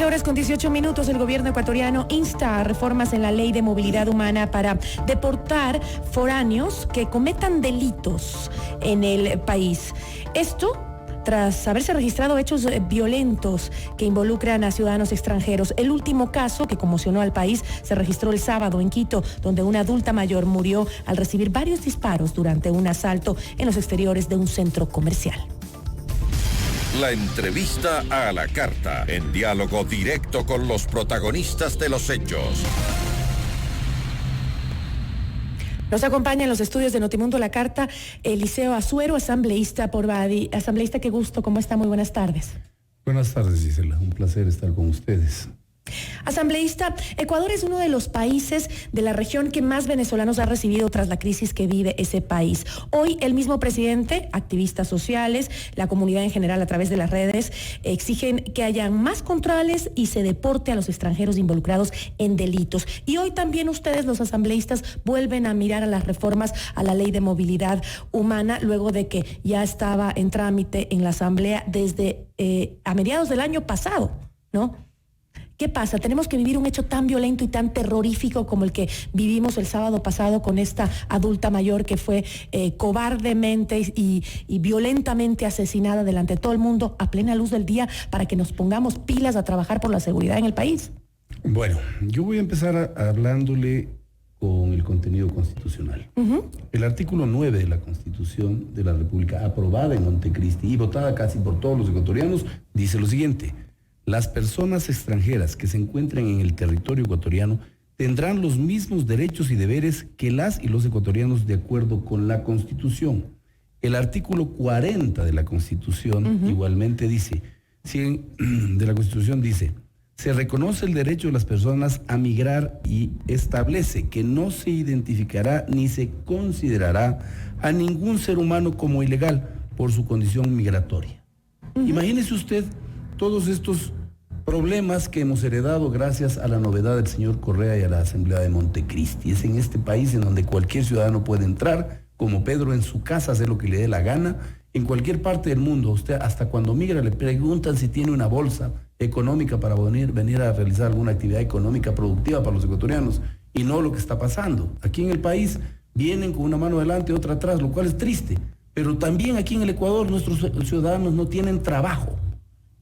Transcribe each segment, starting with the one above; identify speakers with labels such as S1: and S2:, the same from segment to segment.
S1: 13:18. El gobierno ecuatoriano insta a reformas en la ley de movilidad humana para deportar foráneos que cometan delitos en el país. Esto tras haberse registrado hechos violentos que involucran a ciudadanos extranjeros. El último caso que conmocionó al país se registró el sábado en Quito, donde una adulta mayor murió al recibir varios disparos durante un asalto en los exteriores de un centro comercial.
S2: La entrevista a la carta, en diálogo directo con los protagonistas de los hechos.
S1: Nos acompaña en los estudios de Notimundo La Carta Eliseo Azuero, asambleísta por Badi. Asambleísta, qué gusto, ¿cómo está? Muy buenas tardes.
S3: Buenas tardes, Gisela. Un placer estar con ustedes.
S1: Asambleísta, Ecuador es uno de los países de la región que más venezolanos ha recibido tras la crisis que vive ese país. Hoy el mismo presidente, activistas sociales, la comunidad en general a través de las redes exigen que haya más controles y se deporte a los extranjeros involucrados en delitos. Y hoy también ustedes, los asambleístas, vuelven a mirar a las reformas a la ley de movilidad humana luego de que ya estaba en trámite en la asamblea desde a mediados del año pasado, ¿no? ¿Qué pasa? Tenemos que vivir un hecho tan violento y tan terrorífico como el que vivimos el sábado pasado con esta adulta mayor que fue cobardemente y violentamente asesinada delante de todo el mundo a plena luz del día, para que nos pongamos pilas a trabajar por la seguridad en el país.
S3: Bueno, yo voy a empezar hablándole con el contenido constitucional. El artículo 9 de la Constitución de la República, aprobada en Montecristi y votada casi por todos los ecuatorianos, dice lo siguiente: las personas extranjeras que se encuentren en el territorio ecuatoriano tendrán los mismos derechos y deberes que las y los ecuatorianos de acuerdo con la Constitución. El artículo 40 de la Constitución igualmente dice, de la Constitución dice, se reconoce el derecho de las personas a migrar y establece que no se identificará ni se considerará a ningún ser humano como ilegal por su condición migratoria. Imagínese usted todos estos problemas que hemos heredado gracias a la novedad del señor Correa y a la Asamblea de Montecristi. Es en este país en donde cualquier ciudadano puede entrar, como Pedro, en su casa, hacer lo que le dé la gana. En cualquier parte del mundo, usted hasta cuando migra le preguntan si tiene una bolsa económica para venir a realizar alguna actividad económica productiva para los ecuatorianos, y no lo que está pasando. Aquí en el país vienen con una mano adelante y otra atrás, lo cual es triste. Pero también aquí en el Ecuador nuestros ciudadanos no tienen trabajo.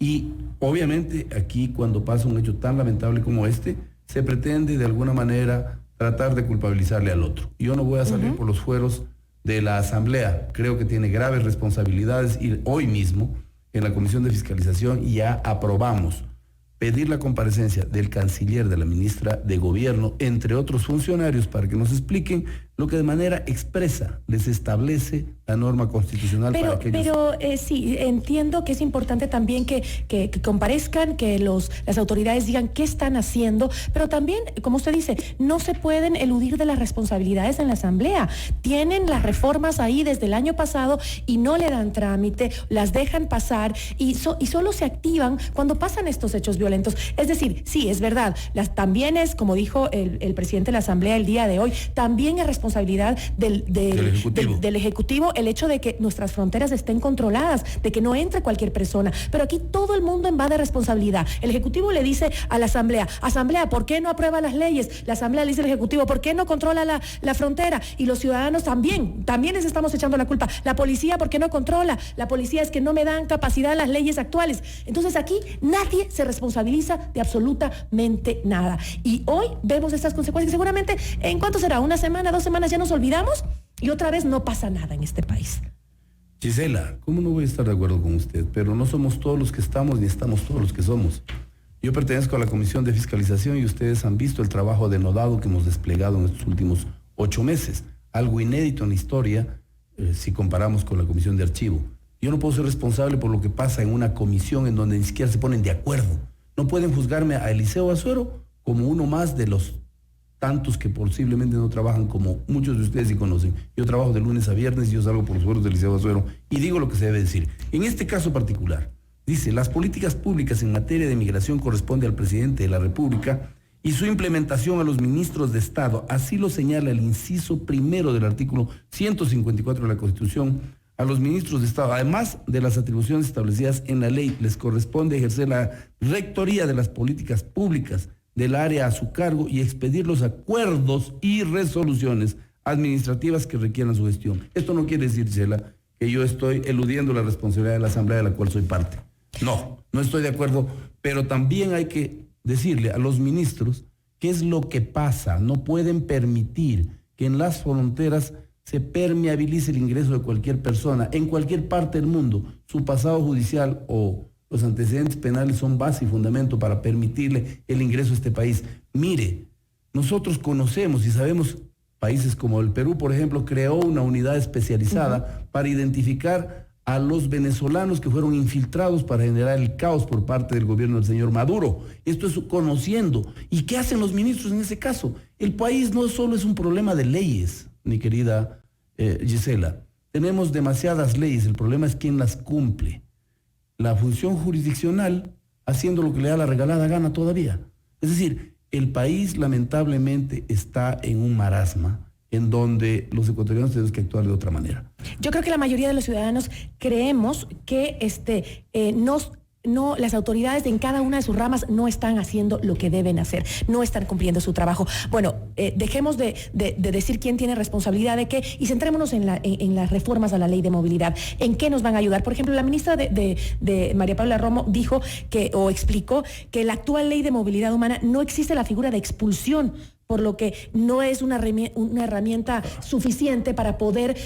S3: Y obviamente aquí, cuando pasa un hecho tan lamentable como este, se pretende de alguna manera tratar de culpabilizarle al otro. Yo no voy a salir por los fueros de la Asamblea. Creo que tiene graves responsabilidades y hoy mismo en la Comisión de Fiscalización ya aprobamos pedir la comparecencia del canciller, de la ministra de Gobierno, entre otros funcionarios, para que nos expliquen lo que de manera expresa les establece la norma constitucional.
S1: Pero sí, entiendo que es importante también que comparezcan, que las autoridades digan qué están haciendo, pero también, como usted dice, no se pueden eludir de las responsabilidades en la Asamblea. Tienen las reformas ahí desde el año pasado y no le dan trámite, las dejan pasar y solo se activan cuando pasan estos hechos violentos. Es decir, sí, es verdad, también es, como dijo el presidente de la Asamblea el día de hoy, también es responsabilidad del Ejecutivo el hecho de que nuestras fronteras estén controladas, de que no entre cualquier persona. Pero aquí todo el mundo invade responsabilidad. El Ejecutivo le dice a la Asamblea, ¿por qué no aprueba las leyes? La Asamblea le dice al Ejecutivo, ¿por qué no controla la frontera? Y los ciudadanos también les estamos echando la culpa. La policía, ¿por qué no controla? La policía es que no me dan capacidad las leyes actuales. Entonces aquí nadie se responsabiliza de absolutamente nada. Y hoy vemos estas consecuencias. Seguramente, ¿en cuánto será? ¿Una semana, 2 semanas ya nos olvidamos? Y otra vez no pasa nada en este país.
S3: Gisela, ¿cómo no voy a estar de acuerdo con usted? Pero no somos todos los que estamos, ni estamos todos los que somos. Yo pertenezco a la Comisión de Fiscalización y ustedes han visto el trabajo denodado que hemos desplegado en estos últimos 8 meses. Algo inédito en la historia, si comparamos con la Comisión de Archivo. Yo no puedo ser responsable por lo que pasa en una comisión en donde ni siquiera se ponen de acuerdo. No pueden juzgarme a Eliseo Azuero como uno más de los tantos que posiblemente no trabajan como muchos de ustedes sí conocen. Yo trabajo de lunes a viernes y yo salgo por los fueros del Eliseo Azuero y digo lo que se debe decir. En este caso particular, dice, las políticas públicas en materia de migración corresponde al presidente de la República y su implementación a los ministros de Estado. Así lo señala el inciso primero del artículo 154 de la Constitución, A los ministros de Estado, además de las atribuciones establecidas en la ley, les corresponde ejercer la rectoría de las políticas públicas del área a su cargo y expedir los acuerdos y resoluciones administrativas que requieran su gestión. Esto no quiere decir, Gisela, que yo estoy eludiendo la responsabilidad de la Asamblea de la cual soy parte. No estoy de acuerdo, pero también hay que decirle a los ministros qué es lo que pasa. No pueden permitir que en las fronteras se permeabilice el ingreso de cualquier persona en cualquier parte del mundo. Su pasado judicial o los antecedentes penales son base y fundamento para permitirle el ingreso a este país. Mire, nosotros conocemos y sabemos, países como el Perú, por ejemplo, creó una unidad especializada para identificar a los venezolanos que fueron infiltrados para generar el caos por parte del gobierno del señor Maduro. Esto es conociendo. ¿Y qué hacen los ministros en ese caso? El país no solo es un problema de leyes, mi querida Gisela. Tenemos demasiadas leyes, el problema es quién las cumple. La función jurisdiccional haciendo lo que le da la regalada gana todavía. Es decir, el país lamentablemente está en un marasma en donde los ecuatorianos tenemos que actuar de otra manera.
S1: Yo creo que la mayoría de los ciudadanos creemos que las autoridades en cada una de sus ramas no están haciendo lo que deben hacer, no están cumpliendo su trabajo. Bueno, dejemos de decir quién tiene responsabilidad de qué y centrémonos en las reformas a la ley de movilidad. ¿En qué nos van a ayudar? Por ejemplo, la ministra de María Paula Romo dijo explicó que en la actual ley de movilidad humana no existe la figura de expulsión, por lo que no es una herramienta suficiente para poder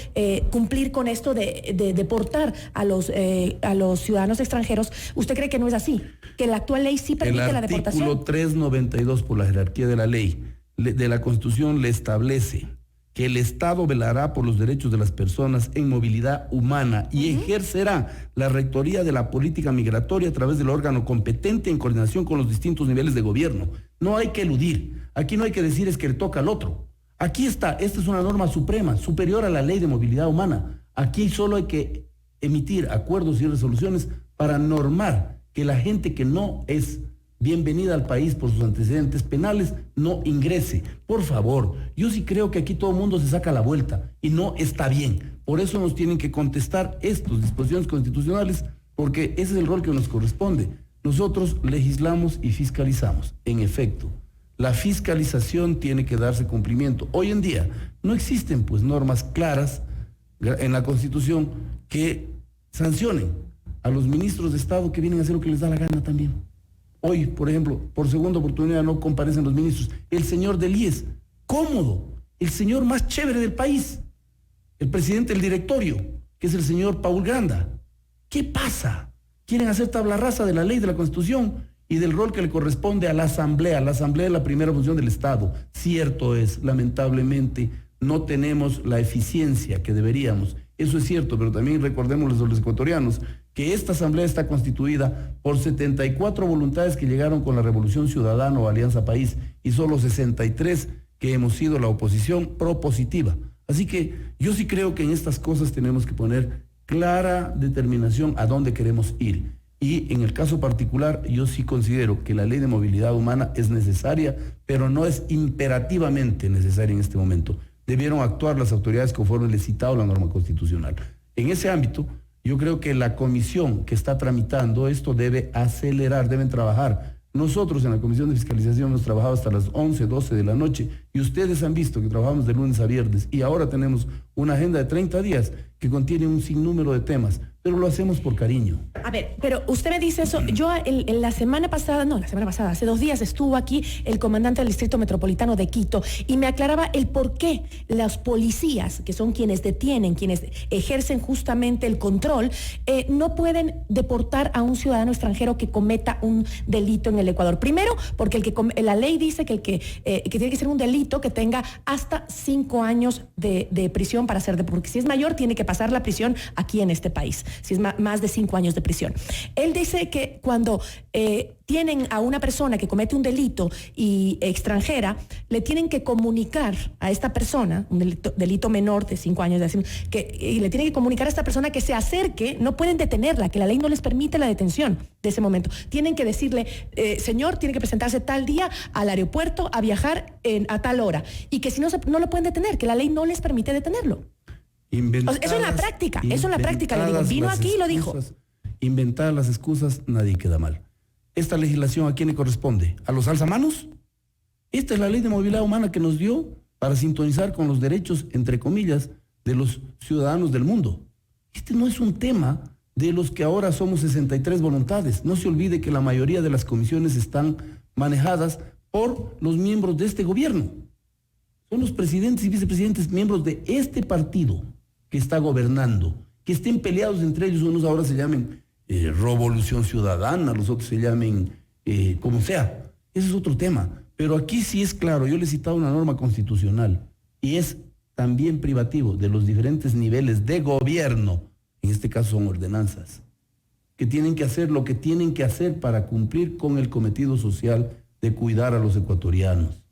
S1: cumplir con esto de deportar a los ciudadanos extranjeros. ¿Usted cree que no es así? ¿Que la actual ley sí permite la deportación?
S3: El artículo 392, por la jerarquía de la ley, de la Constitución, le establece que el Estado velará por los derechos de las personas en movilidad humana y ejercerá la rectoría de la política migratoria a través del órgano competente en coordinación con los distintos niveles de gobierno. No hay que eludir. Aquí no hay que decir es que le toca al otro. Aquí está, esta es una norma suprema, superior a la ley de movilidad humana. Aquí solo hay que emitir acuerdos y resoluciones para normar que la gente que no es bienvenida al país por sus antecedentes penales no ingrese. Por favor, yo sí creo que aquí todo el mundo se saca la vuelta y no está bien. Por eso nos tienen que contestar estas disposiciones constitucionales, porque ese es el rol que nos corresponde. Nosotros legislamos y fiscalizamos. En efecto, la fiscalización tiene que darse cumplimiento. Hoy en día no existen pues normas claras en la Constitución que sancionen a los ministros de Estado que vienen a hacer lo que les da la gana también. Hoy, por ejemplo, por segunda oportunidad no comparecen los ministros. El señor del IES, cómodo, el señor más chévere del país, el presidente del directorio, que es el señor Paul Granda. ¿Qué pasa? Quieren hacer tabla rasa de la ley, de la Constitución y del rol que le corresponde a la Asamblea. La Asamblea es la primera función del Estado. Cierto es, lamentablemente, no tenemos la eficiencia que deberíamos. Eso es cierto, pero también recordemos los ecuatorianos que esta Asamblea está constituida por 74 voluntades que llegaron con la Revolución Ciudadana o Alianza País y solo 63 que hemos sido la oposición propositiva. Así que yo sí creo que en estas cosas tenemos que poner clara determinación a dónde queremos ir. Y en el caso particular, yo sí considero que la ley de movilidad humana es necesaria, pero no es imperativamente necesaria en este momento. Debieron actuar las autoridades conforme les citado la norma constitucional. En ese ámbito, yo creo que la comisión que está tramitando esto debe acelerar, deben trabajar. Nosotros en la Comisión de Fiscalización hemos trabajado hasta las 11, 12 de la noche y ustedes han visto que trabajamos de lunes a viernes y ahora tenemos una agenda de 30 días que contiene un sinnúmero de temas, pero lo hacemos por cariño.
S1: A ver, pero usted me dice eso, yo la semana pasada, hace 2 días estuvo aquí el comandante del Distrito Metropolitano de Quito y me aclaraba el por qué los policías, que son quienes detienen, quienes ejercen justamente el control, no pueden deportar a un ciudadano extranjero que cometa un delito en el Ecuador. Primero, porque la ley dice que tiene que ser un delito que tenga hasta 5 años de prisión para ser porque si es mayor tiene que pasar la prisión aquí en este país, si es más de 5 años de prisión. Él dice que cuando tienen a una persona que comete un delito y extranjera, le tienen que comunicar a esta persona, un delito menor de 5 años, y le tienen que comunicar a esta persona que se acerque, no pueden detenerla, que la ley no les permite la detención de ese momento. Tienen que decirle, señor, tiene que presentarse tal día al aeropuerto a viajar a tal hora, y que si no lo pueden detener, que la ley no les permite detenerlo. Eso en la práctica, le digo, vino aquí y lo dijo.
S3: Inventar las excusas, nadie queda mal. ¿Esta legislación a quién le corresponde? ¿A los alzamanos? Esta es la ley de movilidad humana que nos dio para sintonizar con los derechos, entre comillas, de los ciudadanos del mundo. Este no es un tema de los que ahora somos 63 voluntades. No se olvide que la mayoría de las comisiones están manejadas por los miembros de este gobierno. Son los presidentes y vicepresidentes miembros de este partido que está gobernando, que estén peleados entre ellos. Unos ahora se llamen Revolución Ciudadana, los otros se llamen como sea. Ese es otro tema. Pero aquí sí es claro, yo le he citado una norma constitucional y es también privativo de los diferentes niveles de gobierno, en este caso son ordenanzas, que tienen que hacer lo que tienen que hacer para cumplir con el cometido social de cuidar a los ecuatorianos.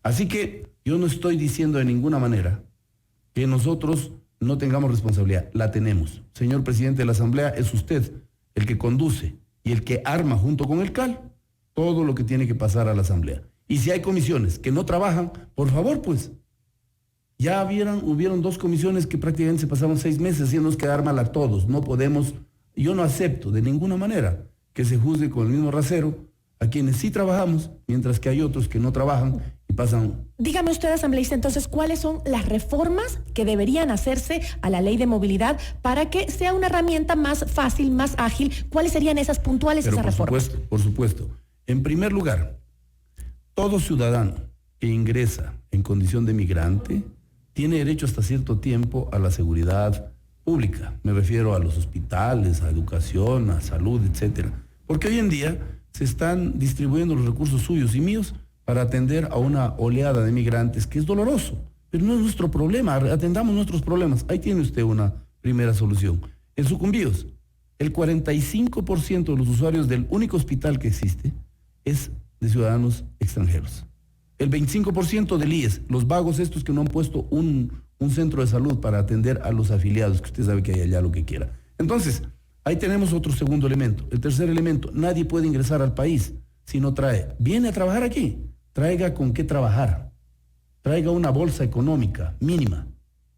S3: Así que yo no estoy diciendo de ninguna manera que nosotros no tengamos responsabilidad, la tenemos. Señor presidente de la Asamblea, es usted el que conduce y el que arma junto con el CAL todo lo que tiene que pasar a la Asamblea. Y si hay comisiones que no trabajan, por favor, pues, ya hubieron 2 comisiones que prácticamente se pasaron 6 meses haciéndonos quedar mal a todos. No podemos, yo no acepto de ninguna manera que se juzgue con el mismo rasero a quienes sí trabajamos, mientras que hay otros que no trabajan y pasan.
S1: Dígame usted, asambleísta, entonces, ¿cuáles son las reformas que deberían hacerse a la ley de movilidad para que sea una herramienta más fácil, más ágil? ¿Cuáles serían esas puntuales, esas reformas?
S3: Por supuesto. En primer lugar, todo ciudadano que ingresa en condición de migrante tiene derecho hasta cierto tiempo a la seguridad pública. Me refiero a los hospitales, a educación, a salud, etcétera. Porque hoy en día se están distribuyendo los recursos suyos y míos para atender a una oleada de migrantes que es doloroso, pero no es nuestro problema. Atendamos nuestros problemas. Ahí tiene usted una primera solución. En Sucumbíos, el 45% de los usuarios del único hospital que existe es de ciudadanos extranjeros. El 25% del IES, los vagos estos que no han puesto un centro de salud para atender a los afiliados, que usted sabe que hay allá lo que quiera. Entonces, ahí tenemos otro segundo elemento. El tercer elemento, nadie puede ingresar al país si no viene a trabajar aquí, traiga con qué trabajar, traiga una bolsa económica mínima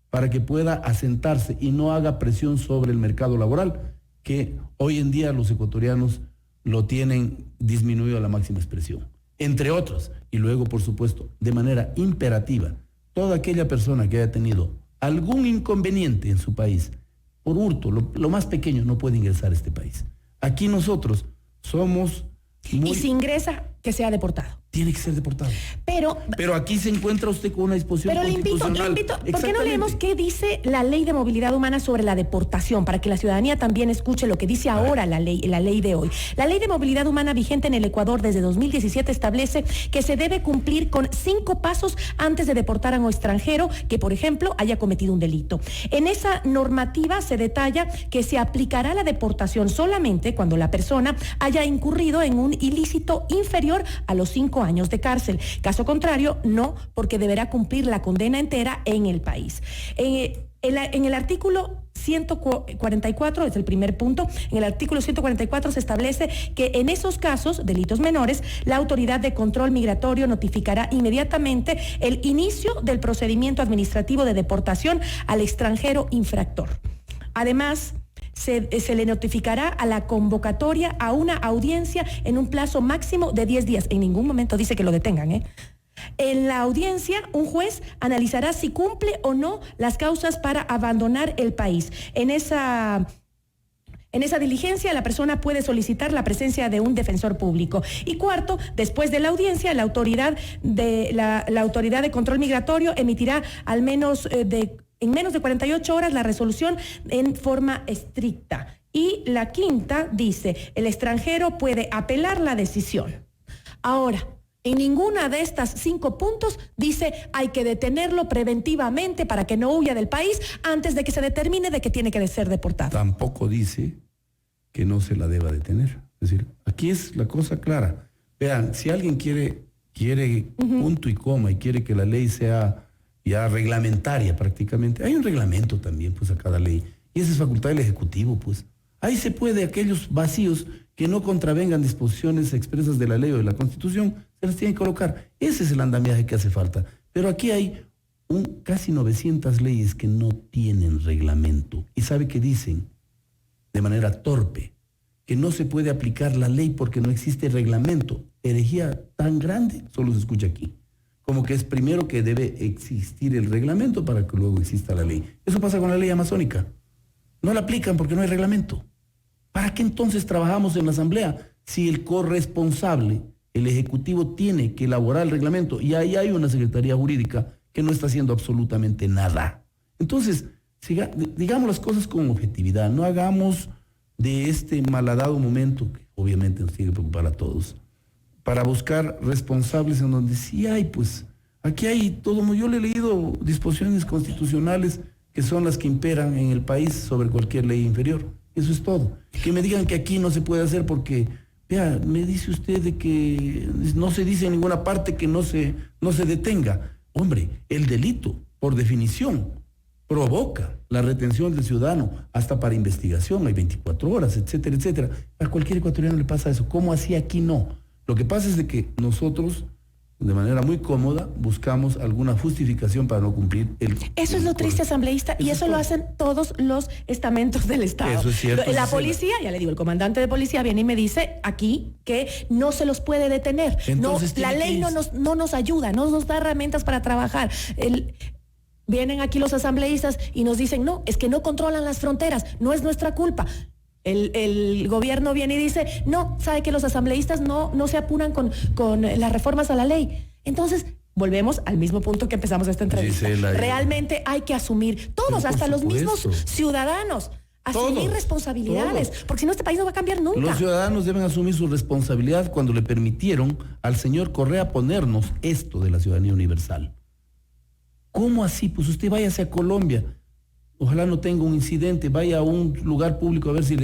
S3: para que pueda asentarse y no haga presión sobre el mercado laboral, que hoy en día los ecuatorianos lo tienen disminuido a la máxima expresión, entre otros. Y luego, por supuesto, de manera imperativa, toda aquella persona que haya tenido algún inconveniente en su país, por hurto, lo más pequeño, no puede ingresar a este país. Aquí nosotros somos muy...
S1: Y si ingresa, que sea deportado.
S3: Tiene que ser deportado. Pero aquí se encuentra usted con una disposición constitucional.
S1: Le invito, ¿por qué no leemos qué dice la Ley de Movilidad Humana sobre la deportación? Para que la ciudadanía también escuche lo que dice ahora la ley de hoy. La Ley de Movilidad Humana vigente en el Ecuador desde 2017 establece que se debe cumplir con 5 pasos antes de deportar a un extranjero que, por ejemplo, haya cometido un delito. En esa normativa se detalla que se aplicará la deportación solamente cuando la persona haya incurrido en un ilícito inferior a los 5 años de cárcel. Caso contrario, no, porque deberá cumplir la condena entera en el país. En el artículo 144, es el primer punto, en el artículo 144 se establece que en esos casos, delitos menores, la autoridad de control migratorio notificará inmediatamente el inicio del procedimiento administrativo de deportación al extranjero infractor. Además, se le notificará a la convocatoria a una audiencia en un plazo máximo de 10 días. En ningún momento dice que lo detengan, En la audiencia, un juez analizará si cumple o no las causas para abandonar el país. En esa diligencia, la persona puede solicitar la presencia de un defensor público. Y cuarto, después de la audiencia, la autoridad de control migratorio emitirá en menos de 48 horas la resolución en forma estricta. Y la quinta dice, el extranjero puede apelar la decisión. Ahora, en ninguna de estas 5 puntos dice hay que detenerlo preventivamente para que no huya del país antes de que se determine de que tiene que ser deportado.
S3: Tampoco dice que no se la deba detener. Es decir, aquí es la cosa clara. Vean, si alguien quiere punto y coma y quiere que la ley sea ya reglamentaria prácticamente, hay un reglamento también pues a cada ley y esa es facultad del Ejecutivo pues. Ahí se puede, aquellos vacíos que no contravengan disposiciones expresas de la ley o de la Constitución, se las tienen que colocar. Ese es el andamiaje que hace falta. Pero aquí hay casi 900 leyes que no tienen reglamento. ¿Y sabe qué dicen? De manera torpe, que no se puede aplicar la ley porque no existe reglamento. Herejía tan grande solo se escucha aquí. Como que es primero que debe existir el reglamento para que luego exista la ley. Eso pasa con la ley amazónica. No la aplican porque no hay reglamento. ¿Para qué entonces trabajamos en la Asamblea si el corresponsable, el Ejecutivo, tiene que elaborar el reglamento y ahí hay una Secretaría Jurídica que no está haciendo absolutamente nada? Entonces, digamos las cosas con objetividad, no hagamos de este malhadado momento, que obviamente nos tiene que preocupar a todos, para buscar responsables en donde sí hay, pues, aquí hay todo. Yo le he leído disposiciones constitucionales que son las que imperan en el país sobre cualquier ley inferior. Eso es todo. Que me digan que aquí no se puede hacer porque, vea, me dice usted de que no se dice en ninguna parte que no se detenga. Hombre, el delito, por definición, provoca la retención del ciudadano hasta para investigación, hay 24 horas, etcétera, etcétera. A cualquier ecuatoriano le pasa eso. ¿Cómo así aquí no? Lo que pasa es de que nosotros, de manera muy cómoda, buscamos alguna justificación para no cumplir
S1: Eso es lo triste, asambleísta, y eso lo hacen todos los estamentos del Estado.
S3: Eso es cierto.
S1: La policía, ya le digo, el comandante de policía viene y me dice aquí que no se los puede detener.
S3: Entonces,
S1: la ley no nos ayuda, no nos da herramientas para trabajar. Vienen aquí los asambleístas y nos dicen, no, es que no controlan las fronteras, no es nuestra culpa. El gobierno viene y dice, no, sabe que los asambleístas no se apuran con las reformas a la ley. Entonces, volvemos al mismo punto que empezamos esta entrevista. Realmente hay que asumir, todos, hasta los mismos ciudadanos, asumir responsabilidades, porque si no este país no va a cambiar nunca.
S3: Los ciudadanos deben asumir su responsabilidad cuando le permitieron al señor Correa ponernos esto de la ciudadanía universal. ¿Cómo así? Pues usted váyase a Colombia. Ojalá no tenga un incidente, vaya a un lugar público a ver si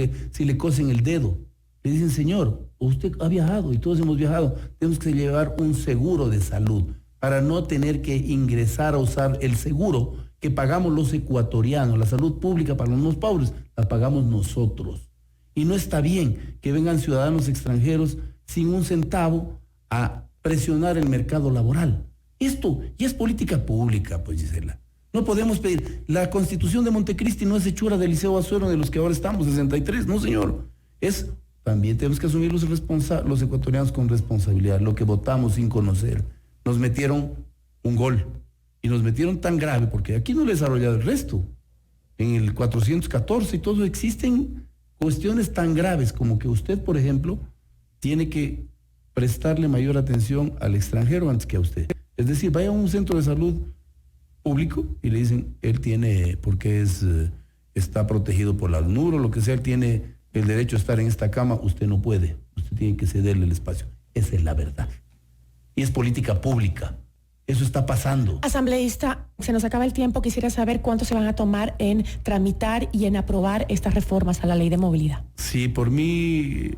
S3: le cosen el dedo. Le dicen, señor, usted ha viajado y todos hemos viajado, tenemos que llevar un seguro de salud para no tener que ingresar a usar el seguro que pagamos los ecuatorianos. La salud pública para los más pobres la pagamos nosotros. Y no está bien que vengan ciudadanos extranjeros sin un centavo a presionar el mercado laboral. Esto ya es política pública, pues, Gisela. No podemos pedir. La Constitución de Montecristi no es hechura de Liceo Azuero de los que ahora estamos, 63, no, señor. También tenemos que asumir los ecuatorianos con responsabilidad, lo que votamos sin conocer. Nos metieron un gol y nos metieron tan grave, porque aquí no le he desarrollado el resto. En el 414 y todo existen cuestiones tan graves como que usted, por ejemplo, tiene que prestarle mayor atención al extranjero antes que a usted. Es decir, vaya a un centro de salud público y le dicen, él tiene, porque está protegido por la ACNUR o lo que sea, él tiene el derecho a estar en esta cama, usted no puede, usted tiene que cederle el espacio. Esa es la verdad. Y es política pública. Eso está pasando.
S1: Asambleísta, se nos acaba el tiempo. Quisiera saber cuánto se van a tomar en tramitar y en aprobar estas reformas a la ley de movilidad.
S3: Sí, por mí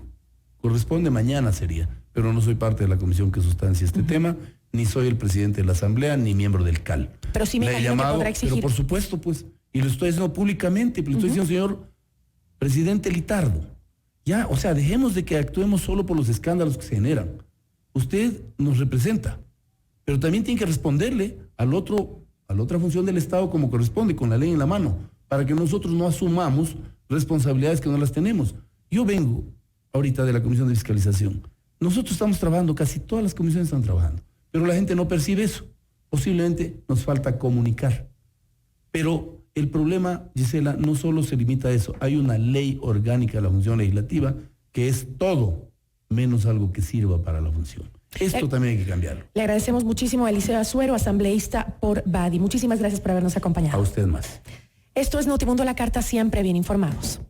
S3: corresponde mañana sería, pero no soy parte de la comisión que sustancia este tema, ni soy el presidente de la Asamblea, ni miembro del CAL.
S1: Pero sí me imagino que podrá exigir.
S3: Pero por supuesto, pues, y lo estoy diciendo públicamente, pero lo estoy diciendo, señor presidente Litardo, ya, o sea, dejemos de que actuemos solo por los escándalos que se generan. Usted nos representa, pero también tiene que responderle a la otra función del Estado como corresponde, con la ley en la mano, para que nosotros no asumamos responsabilidades que no las tenemos. Yo vengo ahorita de la Comisión de Fiscalización. Nosotros estamos trabajando, casi todas las comisiones están trabajando, pero la gente no percibe eso. Posiblemente nos falta comunicar. Pero el problema, Gisela, no solo se limita a eso. Hay una ley orgánica de la función legislativa que es todo menos algo que sirva para la función. Esto también hay que cambiarlo.
S1: Le agradecemos muchísimo a Eliseo Azuero, asambleísta por Badi. Muchísimas gracias por habernos acompañado.
S3: A usted más.
S1: Esto es Notimundo a la Carta, siempre bien informados.